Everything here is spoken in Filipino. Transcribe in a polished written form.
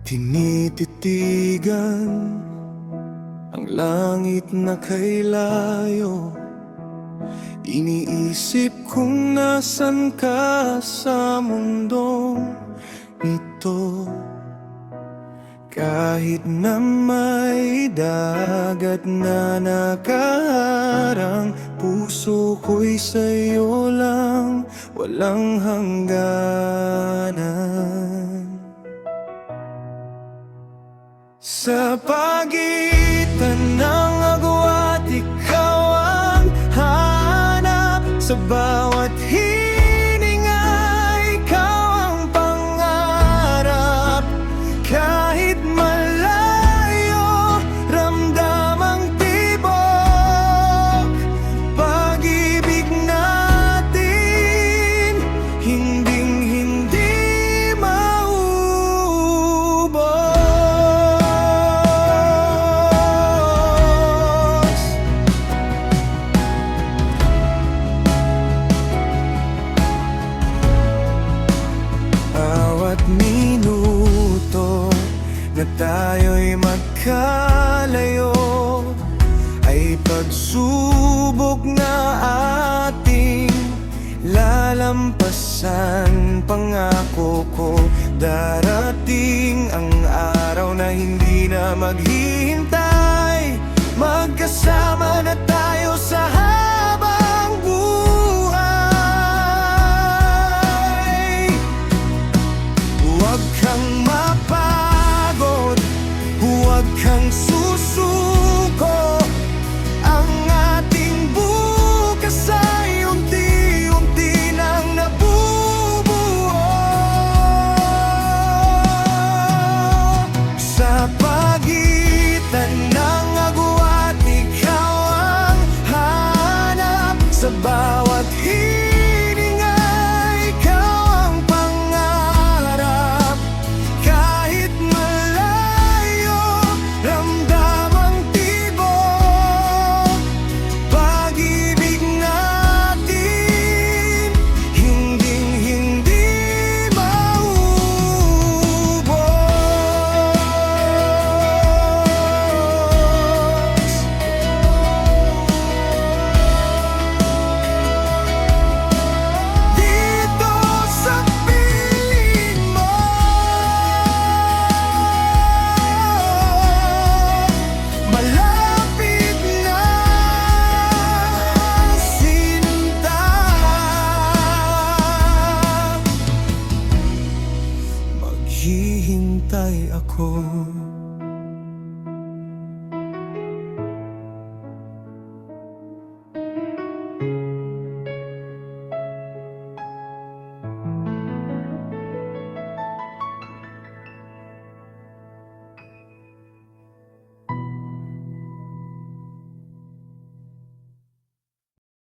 Tinititigan ang langit na kay layo. Iniisip kung nasan ka sa mundong ito. Kahit na may dagat na nakaharang, puso ko'y sa'yo lang, walang hangganan. Sa pagitan ng agwat, ikaw ang hanap. Sa bawat hininga, ikaw ang pangarap. Kahit malayo, ramdam ang tibok. Pag-ibig natin, hinding-hindi maubos. Bawat minuto na tayo'y magkalayo ay pagsubok na ating lalampasan. Pangako ko, darating ang araw na hindi na maghihintay. Magkasama na tayo sa habang buhay. Huwag kang mapagod, huwag kang